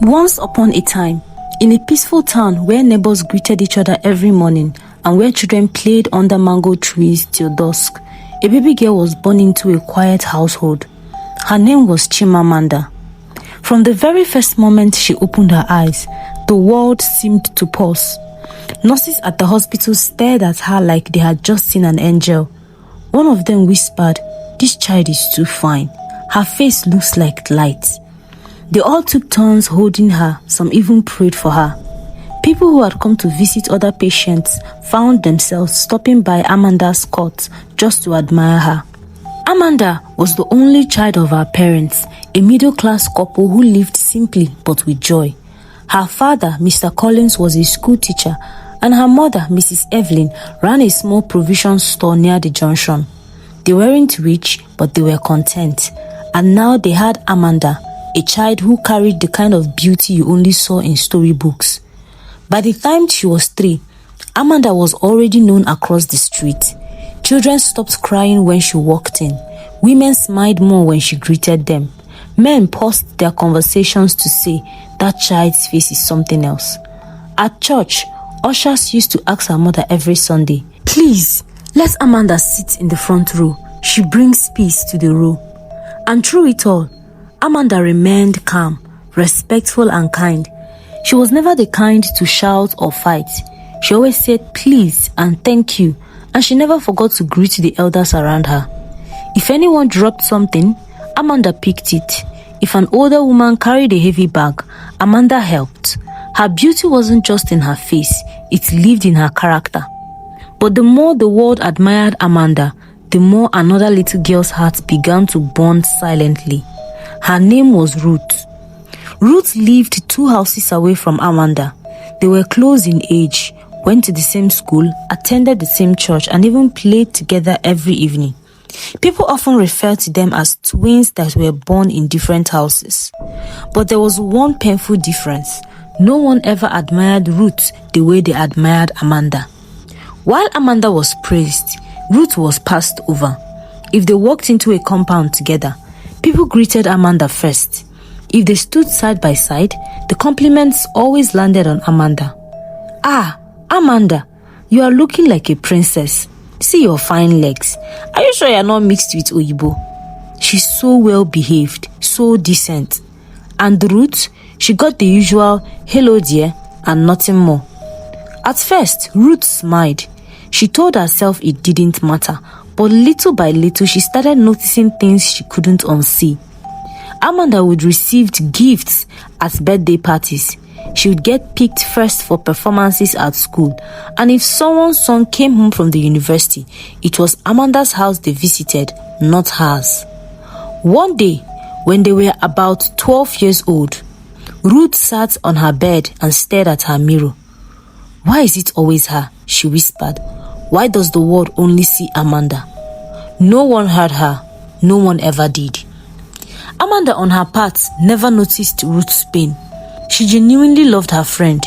Once upon a time, in a peaceful town where neighbors greeted each other every morning and where children played under mango trees till dusk, a baby girl was born into a quiet household. Her name was Chimamanda. From the very first moment she opened her eyes, the world seemed to pause. Nurses at the hospital stared at her like they had just seen an angel. One of them whispered, "This child is too fine. Her face looks like light." They all took turns holding her, some even prayed for her. People who had come to visit other patients found themselves stopping by Amanda's cot just to admire her. Amanda was the only child of her parents, a middle-class couple who lived simply but with joy. Her father, Mr. Collins, was a school teacher, and her mother, Mrs. Evelyn, ran a small provision store near the junction. They weren't rich, but they were content, and now they had Amanda, a child who carried the kind of beauty you only saw in storybooks. By the time she was 3, Amanda was already known across the street. Children stopped crying when she walked in. Women smiled more when she greeted them. Men paused their conversations to say, "That child's face is something else." At church, ushers used to ask her mother every Sunday, "Please, let Amanda sit in the front row. She brings peace to the row." And through it all, Amanda remained calm, respectful and kind. She was never the kind to shout or fight. She always said please and thank you, and she never forgot to greet the elders around her. If anyone dropped something, Amanda picked it. If an older woman carried a heavy bag, Amanda helped. Her beauty wasn't just in her face, it lived in her character. But the more the world admired Amanda, the more another little girl's heart began to burn silently. Her name was Ruth. Ruth lived 2 houses away from Amanda. They were close in age, went to the same school, attended the same church, and even played together every evening. People often refer to them as twins that were born in different houses. But there was one painful difference. No one ever admired Ruth the way they admired Amanda. While Amanda was praised, Ruth was passed over. If they walked into a compound together, people greeted Amanda first. If they stood side by side, the compliments always landed on Amanda. "Ah, Amanda, you are looking like a princess. See your fine legs. Are you sure you are not mixed with Oyibo? She's so well behaved, so decent." And Ruth, she got the usual "hello dear" and nothing more. At first, Ruth smiled. She told herself it didn't matter, but little by little she started noticing things she couldn't unsee. Amanda would receive gifts at birthday parties. She would get picked first for performances at school, and if someone's son came home from the university, it was Amanda's house they visited, not hers. One day, when they were about 12 years old, Ruth sat on her bed and stared at her mirror. "Why is it always her?" she whispered. "Why does the world only see Amanda?" No one heard her. No one ever did. Amanda, on her part, never noticed Ruth's pain. She genuinely loved her friend.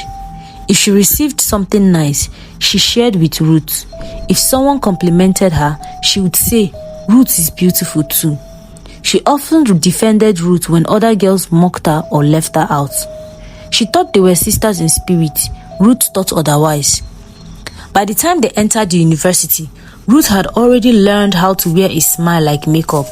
If she received something nice, she shared with Ruth. If someone complimented her, she would say, "Ruth is beautiful too." She often defended Ruth when other girls mocked her or left her out. She thought they were sisters in spirit. Ruth thought otherwise. By the time they entered the university, Ruth had already learned how to wear a smile like makeup.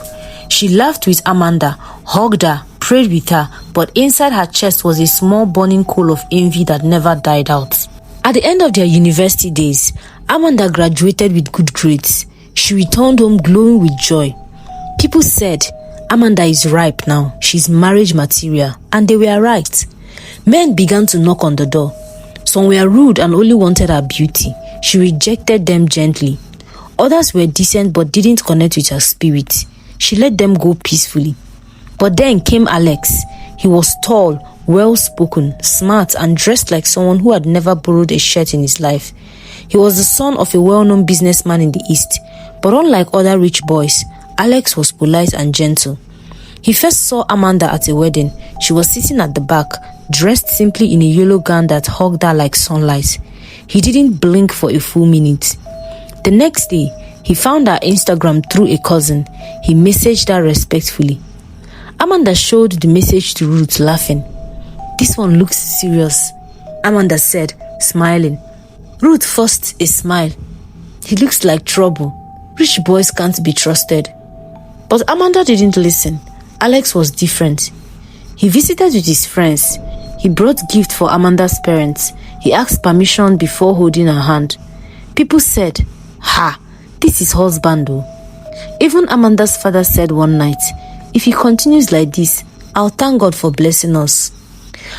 She laughed with Amanda, hugged her, prayed with her, but inside her chest was a small burning coal of envy that never died out. At the end of their university days, Amanda graduated with good grades. She returned home glowing with joy. People said, "Amanda is ripe now, she's marriage material," and they were right. Men began to knock on the door. Some were rude and only wanted her beauty. She rejected them gently. Others were decent but didn't connect with her spirit. She let them go peacefully. But then came Alex. He was tall, well-spoken, smart, and dressed like someone who had never borrowed a shirt in his life. He was the son of a well-known businessman in the East. But unlike other rich boys, Alex was polite and gentle. He first saw Amanda at a wedding. She was sitting at the back, dressed simply in a yellow gown that hugged her like sunlight. He didn't blink for a full minute. The next day, he found her Instagram through a cousin. He messaged her respectfully. Amanda showed the message to Ruth, laughing. This one looks serious, Amanda said, smiling. Ruth forced a smile. He looks like trouble. Rich boys can't be trusted. But Amanda didn't listen. Alex was different. He visited with his friends. He brought gifts for Amanda's parents. He asked permission before holding her hand. People said, "Ha, this is husband though." Even Amanda's father said one night, "If he continues like this, I'll thank God for blessing us."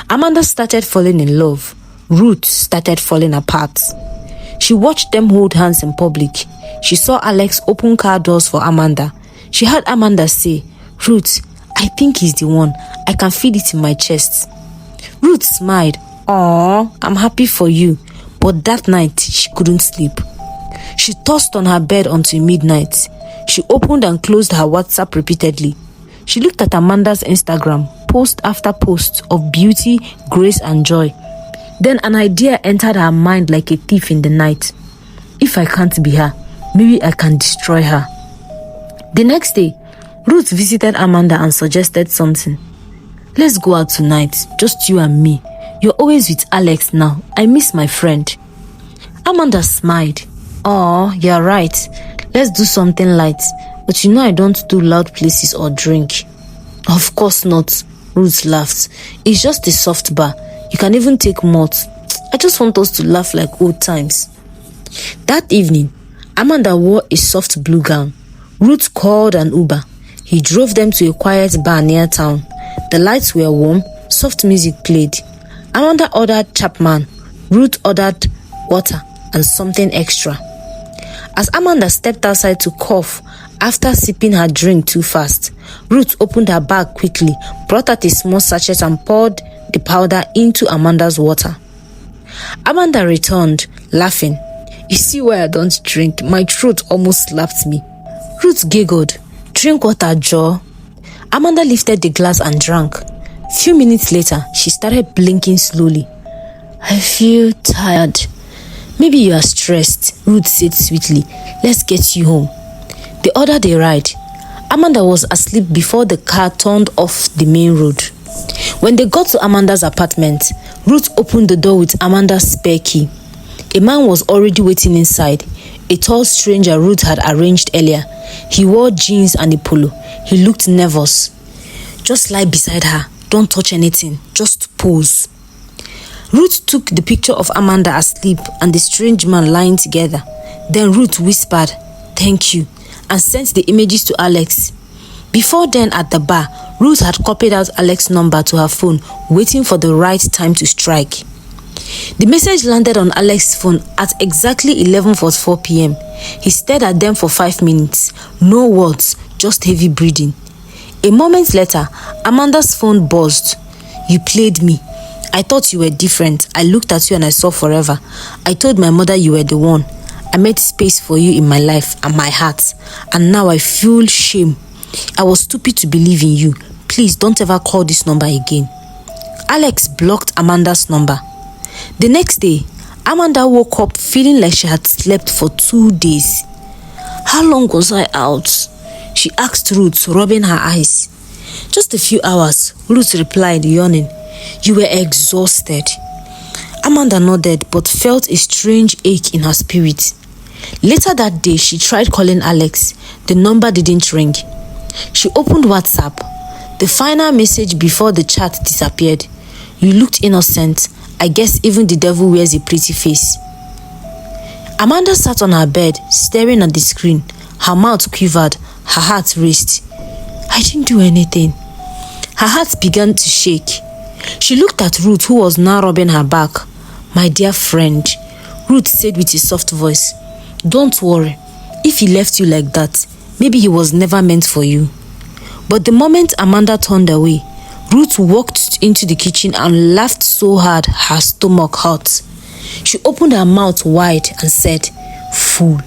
Amanda started falling in love. Ruth started falling apart. She watched them hold hands in public. She saw Alex open car doors for Amanda. She heard Amanda say, "Ruth, I think he's the one. I can feel it in my chest." Ruth smiled. "Aw, I'm happy for you." But that night, she couldn't sleep. She tossed on her bed until midnight. She opened and closed her WhatsApp repeatedly. She looked at Amanda's Instagram, post after post of beauty, grace, and joy. Then an idea entered her mind like a thief in the night. If I can't be her, maybe I can destroy her. The next day, Ruth visited Amanda and suggested something. "Let's go out tonight, just you and me. You're always with Alex now. I miss my friend." Amanda smiled. "Oh, you're right. Let's do something light. But you know I don't do loud places or drink." "Of course not," Ruth laughed. "It's just a soft bar. You can even take malt. I just want us to laugh like old times." That evening, Amanda wore a soft blue gown. Ruth called an Uber. He drove them to a quiet bar near town. The lights were warm, soft music played. Amanda ordered Chapman. Ruth ordered water and something extra. As Amanda stepped outside to cough after sipping her drink too fast, Ruth opened her bag quickly, brought out a small sachet and poured the powder into Amanda's water. Amanda returned, laughing. "You see why I don't drink? My throat almost slapped me." Ruth giggled. "Drink water, Joe." Amanda lifted the glass and drank. Few minutes later, she started blinking slowly. "I feel tired." "Maybe you are stressed," Ruth said sweetly. "Let's get you home." They ordered a ride. Amanda was asleep before the car turned off the main road. When they got to Amanda's apartment, Ruth opened the door with Amanda's spare key. A man was already waiting inside, a tall stranger Ruth had arranged earlier. He wore jeans and a polo. He looked nervous. "Just lie beside her. Don't touch anything. Just pose." Ruth took the picture of Amanda asleep and the strange man lying together. Then Ruth whispered, "Thank you," and sent the images to Alex. Before then, at the bar, Ruth had copied out Alex's number to her phone, waiting for the right time to strike. The message landed on Alex's phone at exactly 11:44 p.m. He stared at them for 5 minutes. No words, just heavy breathing. A moment later, Amanda's phone buzzed. "You played me. I thought you were different. I looked at you and I saw forever. I told my mother you were the one. I made space for you in my life and my heart. And now I feel shame. I was stupid to believe in you. Please don't ever call this number again." Alex blocked Amanda's number. The next day, Amanda woke up feeling like she had slept for 2 days. "How long was I out?" she asked Ruth, rubbing her eyes. "Just a few hours," Ruth replied, yawning. "You were exhausted." Amanda nodded but felt a strange ache in her spirit. Later that day, she tried calling Alex. The number didn't ring. She opened WhatsApp. The final message before the chat disappeared. "You looked innocent. I guess even the devil wears a pretty face." Amanda sat on her bed, staring at the screen. Her mouth quivered. Her heart raced. "I didn't do anything." Her heart began to shake. She looked at Ruth, who was now rubbing her back. "My dear friend," Ruth said with a soft voice, "don't worry. If he left you like that, maybe he was never meant for you." But the moment Amanda turned away, Ruth walked into the kitchen and laughed so hard her stomach hurt. She opened her mouth wide and said, "Fool,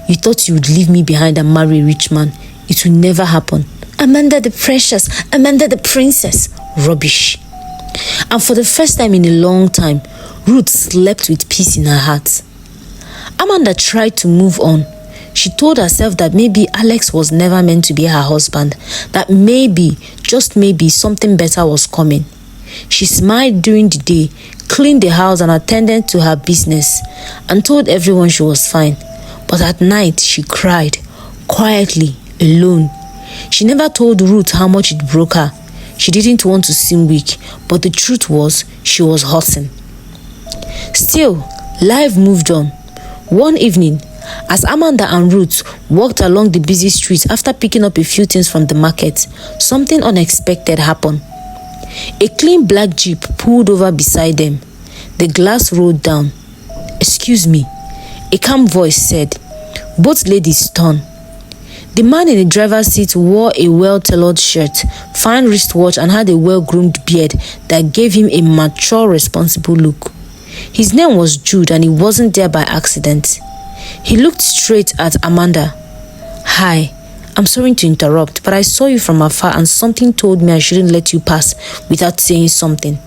you thought you would leave me behind and marry a rich man. It will never happen. Amanda the precious, Amanda the princess. Rubbish." And for the first time in a long time, Ruth slept with peace in her heart. Amanda tried to move on. She told herself that maybe Alex was never meant to be her husband, that maybe, just maybe, something better was coming. She smiled during the day, cleaned the house and attended to her business, and told everyone she was fine. But at night, she cried, quietly, alone. She never told Ruth how much it broke her. She didn't want to seem weak, but the truth was, she was hurting. Still, life moved on. One evening, as Amanda and Ruth walked along the busy streets after picking up a few things from the market, something unexpected happened. A clean black Jeep pulled over beside them. The glass rolled down. "Excuse me," a calm voice said. Both ladies turned. The man in the driver's seat wore a well-tailored shirt, fine wristwatch, and had a well-groomed beard that gave him a mature, responsible look. His name was Jude, and he wasn't there by accident. He looked straight at Amanda. "Hi, I'm sorry to interrupt, but I saw you from afar and something told me I shouldn't let you pass without saying something."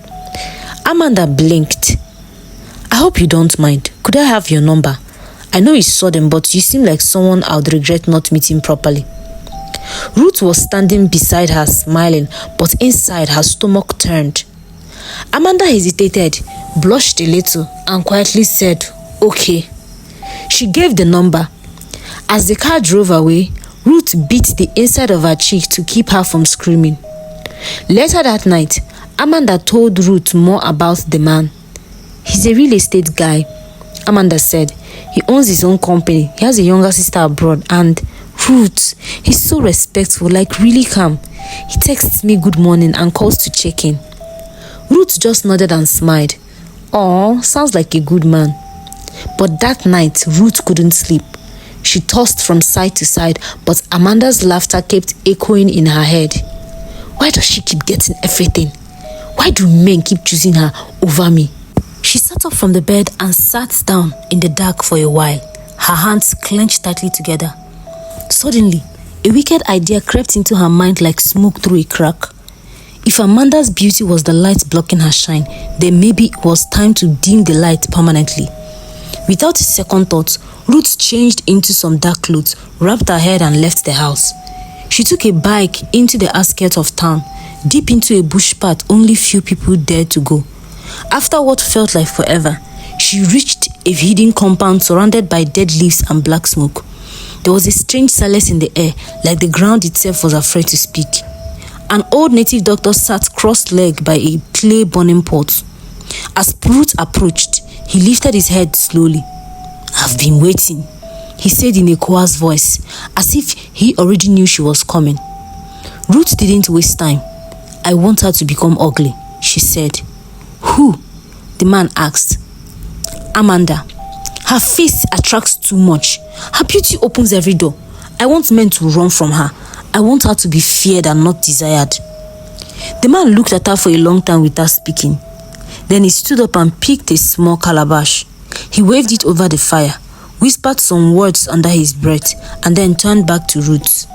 Amanda blinked. "I hope you don't mind. Could I have your number? I know you saw them, but you seem like someone I would regret not meeting properly." Ruth was standing beside her, smiling, but inside her stomach turned. Amanda hesitated, blushed a little, and quietly said, "Okay." She gave the number. As the car drove away, Ruth beat the inside of her cheek to keep her from screaming. Later that night, Amanda told Ruth more about the man. "He's a real estate guy," Amanda said. "He owns his own company. He has a younger sister abroad, and Ruth, he's so respectful, like really calm. He texts me good morning and calls to check in." Ruth just nodded and smiled. "Aw, sounds like a good man." But that night, Ruth couldn't sleep. She tossed from side to side, but Amanda's laughter kept echoing in her head. Why does she keep getting everything? Why do men keep choosing her over me? She sat up from the bed and sat down in the dark for a while, her hands clenched tightly together. Suddenly, a wicked idea crept into her mind like smoke through a crack. If Amanda's beauty was the light blocking her shine, then maybe it was time to dim the light permanently. Without a second thought, Ruth changed into some dark clothes, wrapped her head and left the house. She took a bike into the outskirts of town, deep into a bush path only few people dared to go. After what felt like forever, she reached a hidden compound surrounded by dead leaves and black smoke. There was a strange silence in the air, like the ground itself was afraid to speak. An old native doctor sat cross-legged by a clay burning pot. As Ruth approached, he lifted his head slowly. "I've been waiting," he said in a coarse voice, as if he already knew she was coming. Ruth didn't waste time. "I want her to become ugly," she said. "Who?" the man asked. "Amanda. Her face attracts too much. Her beauty opens every door. I want men to run from her. I want her to be feared and not desired." The man looked at her for a long time without speaking. Then he stood up and picked a small calabash. He waved it over the fire, whispered some words under his breath, and then turned back to Ruth.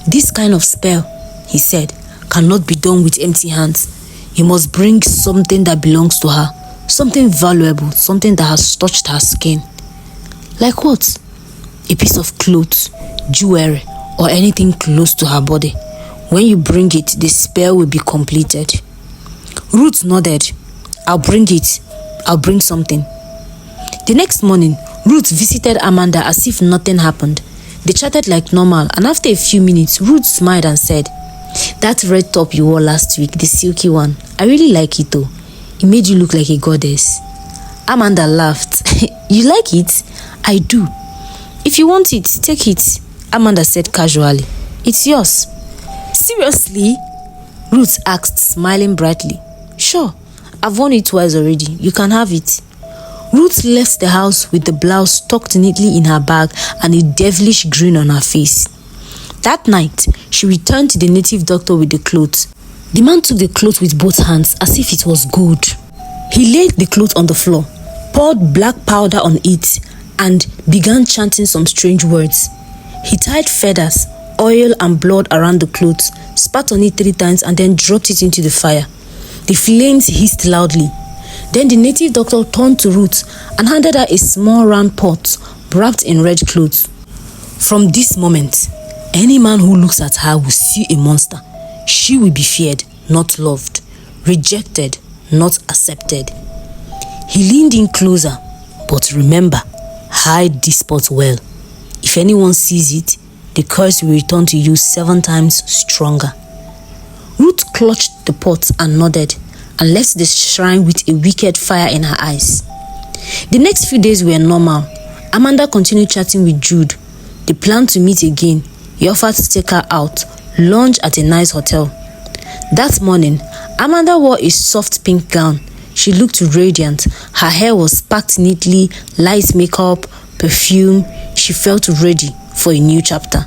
"This kind of spell," he said, "cannot be done with empty hands. You must bring something that belongs to her, something valuable, something that has touched her skin." "Like what?" "A piece of clothes, jewelry, or anything close to her body. When you bring it, the spell will be completed." Ruth nodded. "I'll bring it. I'll bring something." The next morning, Ruth visited Amanda as if nothing happened. They chatted like normal, and after a few minutes, Ruth smiled and said, "That red top you wore last week, the silky one, I really like it though. It made you look like a goddess." Amanda laughed. "You like it?" "I do." "If you want it, take it," Amanda said casually. "It's yours." "Seriously?" Ruth asked, smiling brightly. "Sure, I've worn it twice already. You can have it." Ruth left the house with the blouse tucked neatly in her bag and a devilish grin on her face. That night, she returned to the native doctor with the clothes. The man took the cloth with both hands as if it was gold. He laid the cloth on the floor, poured black powder on it, and began chanting some strange words. He tied feathers, oil and blood around the cloth, spat on it 3 times and then dropped it into the fire. The flames hissed loudly. Then the native doctor turned to Ruth and handed her a small round pot wrapped in red cloth. "From this moment, any man who looks at her will see a monster. She will be feared, not loved," Rejected, not accepted. He leaned in closer, but remember, hide this pot well. If anyone sees it, the curse will return to you 7 times stronger. Ruth clutched the pot and nodded, and left the shrine with a wicked fire in her eyes. The next few days were normal. Amanda continued chatting with Jude. They planned to meet again. He offered to take her out, lunch at a nice hotel. That morning, Amanda wore a soft pink gown. She looked radiant. Her hair was packed neatly, light makeup, perfume. She felt ready for a new chapter.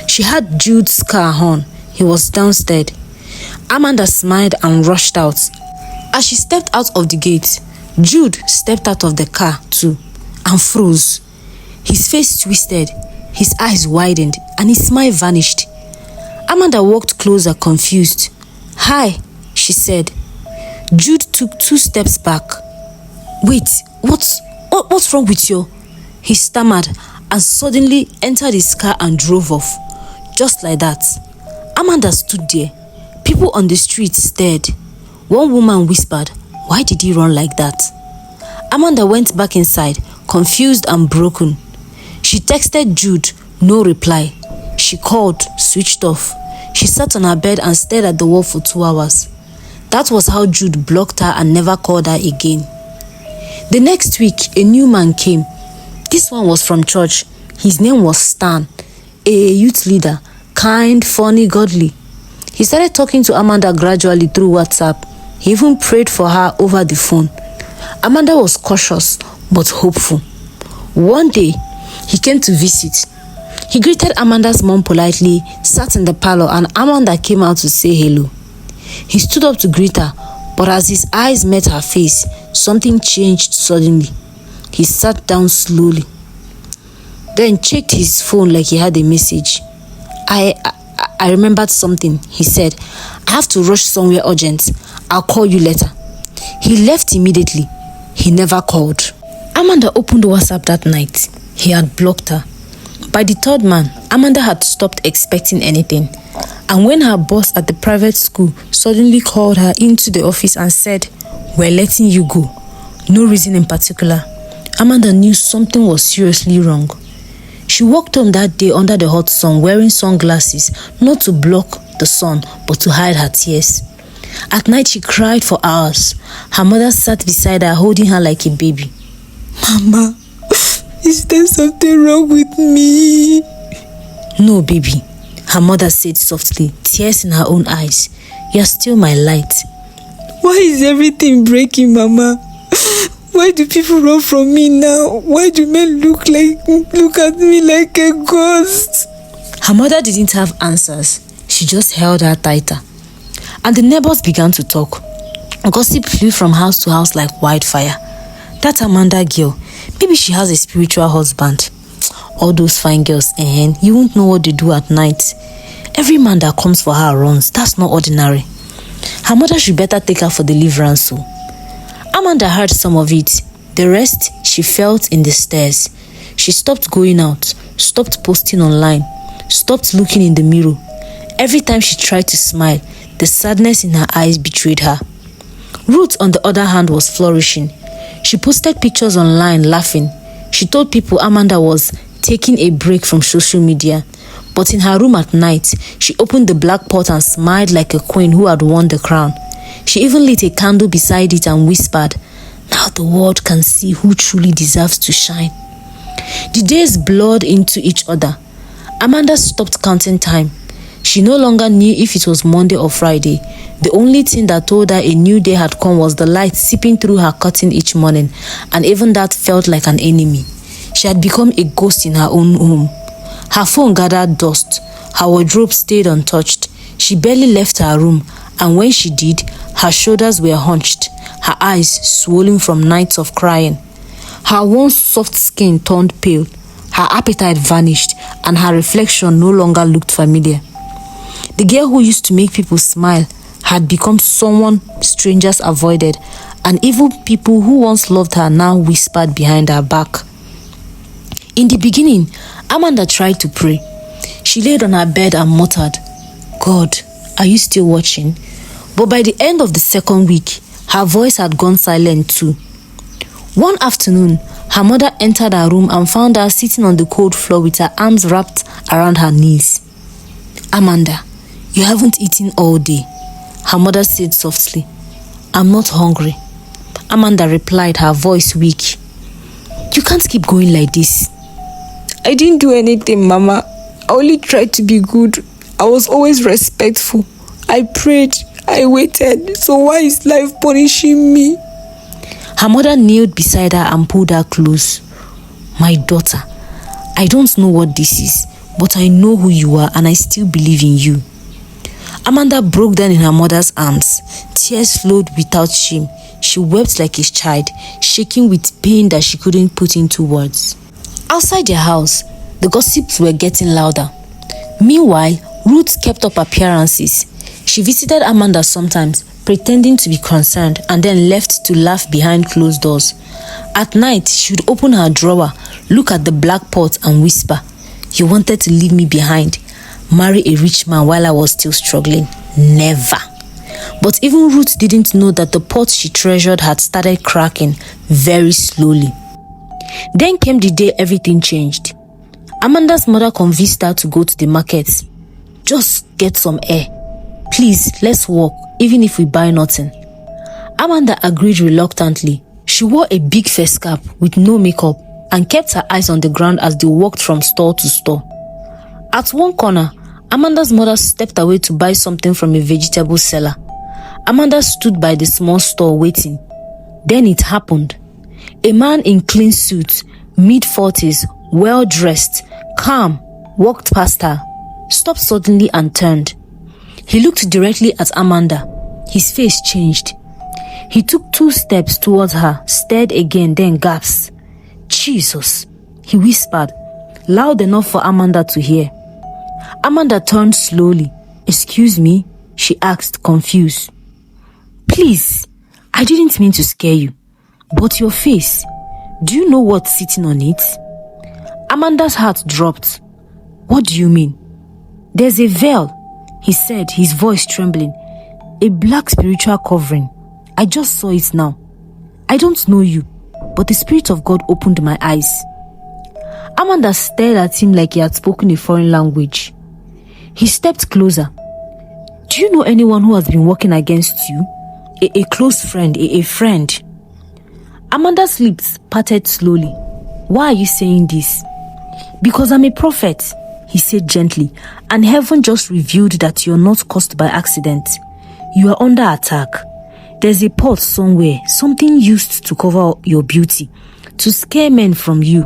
She had Jude's car on. He was downstairs. Amanda smiled and rushed out. As she stepped out of the gate, Jude stepped out of the car too and froze. His face twisted, his eyes widened, and his smile vanished. Amanda walked closer, confused. "Hi," she said. Jude took 2 steps back. "Wait, what's wrong with you?" He stammered and suddenly entered his car and drove off. Just like that. Amanda stood there. People on the street stared. One woman whispered, "Why did he run like that?" Amanda went back inside, confused and broken. She texted Jude, no reply. She called, switched off. She sat on her bed and stared at the wall for 2 hours. That was how Jude blocked her and never called her again. The next week, a new man came. This one was from church. His name was Stan, a youth leader, kind, funny, godly. He started talking to Amanda gradually through WhatsApp. He even prayed for her over the phone. Amanda was cautious but hopeful. One day, he came to visit. He greeted Amanda's mom politely, sat in the parlor, and Amanda came out to say hello. He stood up to greet her, but as his eyes met her face, something changed suddenly. He sat down slowly, then checked his phone like he had a message. I remembered something, he said. "I have to rush somewhere urgent. I'll call you later." He left immediately. He never called. Amanda opened WhatsApp that night. He had blocked her. By the 3rd man, Amanda had stopped expecting anything. And when her boss at the private school suddenly called her into the office and said, "We're letting you go," no reason in particular, Amanda knew something was seriously wrong. She walked home that day under the hot sun wearing sunglasses, not to block the sun, but to hide her tears. At night, she cried for hours. Her mother sat beside her, holding her like a baby. "Mama, is there something wrong with me?" "No, baby," her mother said softly, tears in her own eyes. "You're still my light." "Why is everything breaking, Mama? Why do people run from me now? Why do men look at me like a ghost?" Her mother didn't have answers. She just held her tighter. And the neighbors began to talk. Gossip flew from house to house like wildfire. That Amanda girl, maybe she has a spiritual husband. All those fine girls, you won't know what they do at night. Every man that comes for her runs. That's not ordinary. Her mother should better take her for deliverance. So Amanda heard some of it. The rest she felt in the stairs. She stopped going out, stopped posting online, stopped looking in the mirror. Every time she tried to smile, the sadness in her eyes betrayed her. Ruth, on the other hand, was flourishing. She posted pictures online, laughing. She told people Amanda was taking a break from social media. But in her room at night, she opened the black pot and smiled like a queen who had won the crown. She even lit a candle beside it and whispered, "Now the world can see who truly deserves to shine." The days blurred into each other. Amanda stopped counting time. She no longer knew if it was Monday or Friday. The only thing that told her a new day had come was the light seeping through her curtain each morning, and even that felt like an enemy. She had become a ghost in her own home. Her phone gathered dust. Her wardrobe stayed untouched. She barely left her room, and when she did, her shoulders were hunched, her eyes swollen from nights of crying. Her once soft skin turned pale, her appetite vanished, and her reflection no longer looked familiar. The girl who used to make people smile had become someone strangers avoided, and even people who once loved her now whispered behind her back. In the beginning, Amanda tried to pray. She laid on her bed and muttered, "God, are you still watching? But by the end of the second week, her voice had gone silent too. One afternoon, her mother entered her room and found her sitting on the cold floor with her arms wrapped around her knees. "Amanda, you haven't eaten all day," her mother said softly. "I'm not hungry," Amanda replied, her voice weak. "You can't keep going like this." "I didn't do anything, Mama. I only tried to be good. I was always respectful. I prayed. I waited. So why is life punishing me?" Her mother kneeled beside her and pulled her close. "My daughter, I don't know what this is, but I know who you are and I still believe in you." Amanda broke down in her mother's arms. Tears flowed without shame. She wept like a child, shaking with pain that she couldn't put into words. Outside their house, the gossips were getting louder. Meanwhile, Ruth kept up appearances. She visited Amanda sometimes, pretending to be concerned, and then left to laugh behind closed doors. At night, she would open her drawer, look at the black pot and whisper, "You wanted to leave me behind, marry a rich man while I was still struggling. Never." But even Ruth didn't know that the pot she treasured had started cracking very slowly. Then came the day everything changed. Amanda's mother convinced her to go to the market. "Just get some air. Please, let's walk, even if we buy nothing." Amanda agreed reluctantly. She wore a big face cap with no makeup and kept her eyes on the ground as they walked from store to store. At one corner, Amanda's mother stepped away to buy something from a vegetable seller. Amanda stood by the small store waiting. Then it happened. A man in clean suit, mid-40s, well-dressed, calm, walked past her, stopped suddenly and turned. He looked directly at Amanda. His face changed. He took 2 steps towards her, stared again, then gasped. "Jesus," he whispered, loud enough for Amanda to hear. Amanda turned slowly. "Excuse me?" she asked, confused. "Please, I didn't mean to scare you. But your face, do you know what's sitting on it?" Amanda's heart dropped. "What do you mean?" "There's a veil," he said, his voice trembling. "A black spiritual covering. I just saw it now. I don't know you, but the Spirit of God opened my eyes." Amanda stared at him like he had spoken a foreign language. He stepped closer. "Do you know anyone who has been working against you? A close friend, a friend?" Amanda's lips parted slowly. "Why are you saying this?" "Because I'm a prophet," he said gently, "and heaven just revealed that you're not caused by accident. You are under attack. There's a pot somewhere, something used to cover your beauty, to scare men from you."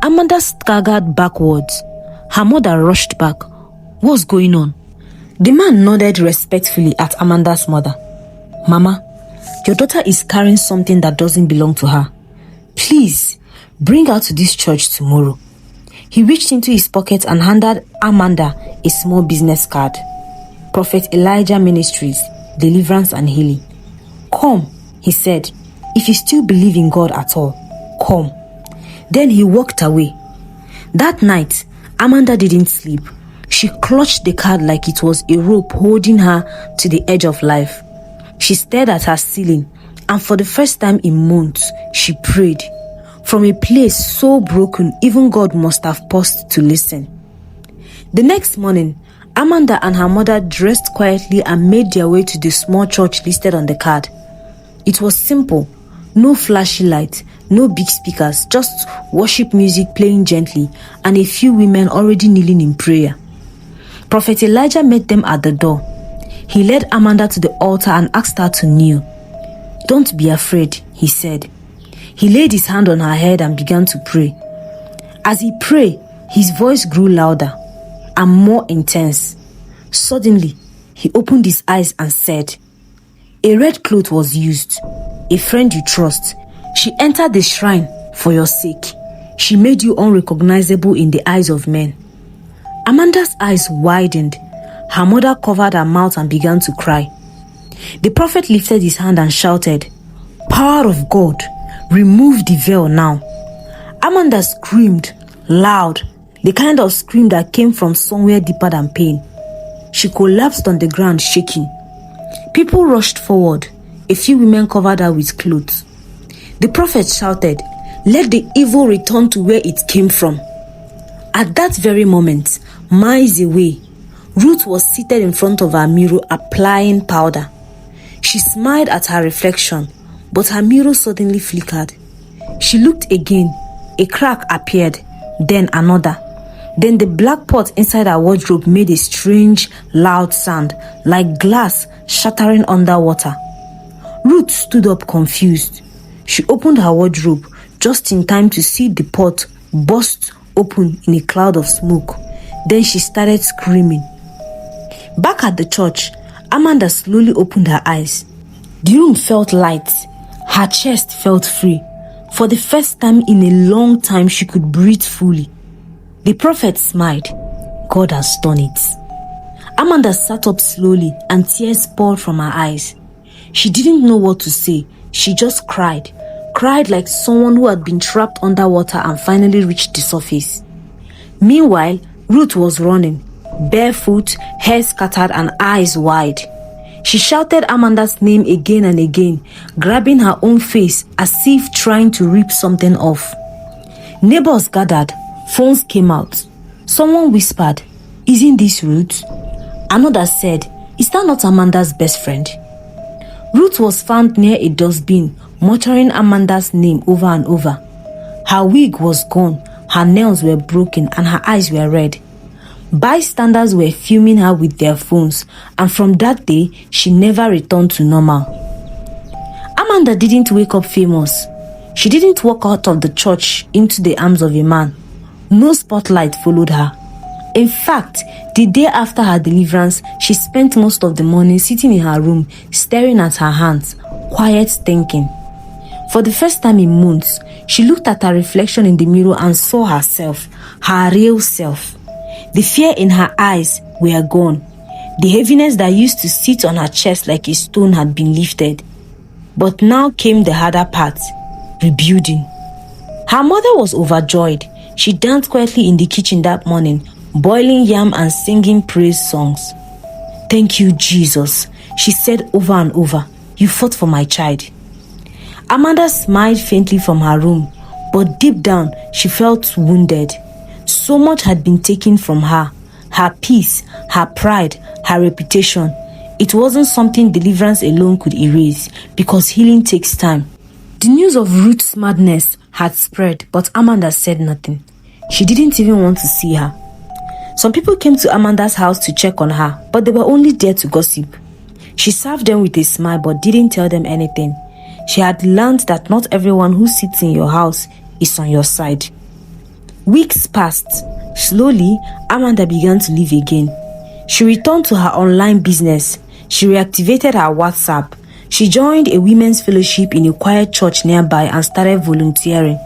Amanda staggered backwards. Her mother rushed back. "What's going on?" The man nodded respectfully at Amanda's mother. "Mama, your daughter is carrying something that doesn't belong to her. Please, bring her to this church tomorrow." He reached into his pocket and handed Amanda a small business card. "Prophet Elijah Ministries, Deliverance and Healing." "Come," he said. "If you still believe in God at all, come." Then he walked away. That night, Amanda didn't sleep. She clutched the card like it was a rope holding her to the edge of life. She stared at her ceiling, and for the first time in months, she prayed. From a place so broken, even God must have paused to listen. The next morning, Amanda and her mother dressed quietly and made their way to the small church listed on the card. It was simple. No flashy lights, no big speakers, just worship music playing gently and a few women already kneeling in prayer. Prophet Elijah met them at the door. He led Amanda to the altar and asked her to kneel. "Don't be afraid," he said. He laid his hand on her head and began to pray. As he prayed, his voice grew louder and more intense. Suddenly, he opened his eyes and said, "A red cloth was used. A friend you trust. She entered the shrine for your sake. She made you unrecognizable in the eyes of men." Amanda's eyes widened. Her mother covered her mouth and began to cry. The prophet lifted his hand and shouted, "Power of God, remove the veil now." Amanda screamed, loud, the kind of scream that came from somewhere deeper than pain. She collapsed on the ground shaking. People rushed forward. A few women covered her with clothes. The prophet shouted, "Let the evil return to where it came from." At that very moment, miles away, Ruth was seated in front of her mirror applying powder. She smiled at her reflection, but her mirror suddenly flickered. She looked again. A crack appeared, then another. Then the black pot inside her wardrobe made a strange, loud sound, like glass shattering underwater. Ruth stood up confused. She opened her wardrobe just in time to see the pot burst open in a cloud of smoke. Then she started screaming. Back at the church, Amanda slowly opened her eyes. The room felt light. Her chest felt free. For the first time in a long time, she could breathe fully. The prophet smiled. God has done it. Amanda sat up slowly and tears poured from her eyes. She didn't know what to say. She just cried like someone who had been trapped underwater and finally reached the surface. Meanwhile, Ruth was running, barefoot, hair scattered and eyes wide. She shouted Amanda's name again and again, grabbing her own face as if trying to rip something off. Neighbors gathered. Phones came out. Someone whispered, "Isn't this Ruth?" Another said, "Is that not Amanda's best friend?" Ruth was found near a dustbin, muttering Amanda's name over and over. Her wig was gone, her nails were broken, and her eyes were red. Bystanders were filming her with their phones, and from that day, she never returned to normal. Amanda didn't wake up famous. She didn't walk out of the church into the arms of a man. No spotlight followed her. In fact, the day after her deliverance, she spent most of the morning sitting in her room, staring at her hands, quiet thinking. For the first time in months, she looked at her reflection in the mirror and saw herself, her real self. The fear in her eyes were gone. The heaviness that used to sit on her chest like a stone had been lifted. But now came the harder part, rebuilding. Her mother was overjoyed. She danced quietly in the kitchen that morning, boiling yam and singing praise songs. "Thank you, Jesus," she said over and over. "You fought for my child." Amanda smiled faintly from her room, but deep down she felt wounded. So much had been taken from her. Her peace, her pride, her reputation. It wasn't something deliverance alone could erase, because healing takes time. The news of Ruth's madness had spread, but Amanda said nothing. She didn't even want to see her. Some people came to Amanda's house to check on her, but they were only there to gossip. She served them with a smile but didn't tell them anything. She had learned that not everyone who sits in your house is on your side. Weeks passed. Slowly, Amanda began to live again. She returned to her online business. She reactivated her WhatsApp. She joined a women's fellowship in a quiet church nearby and started volunteering.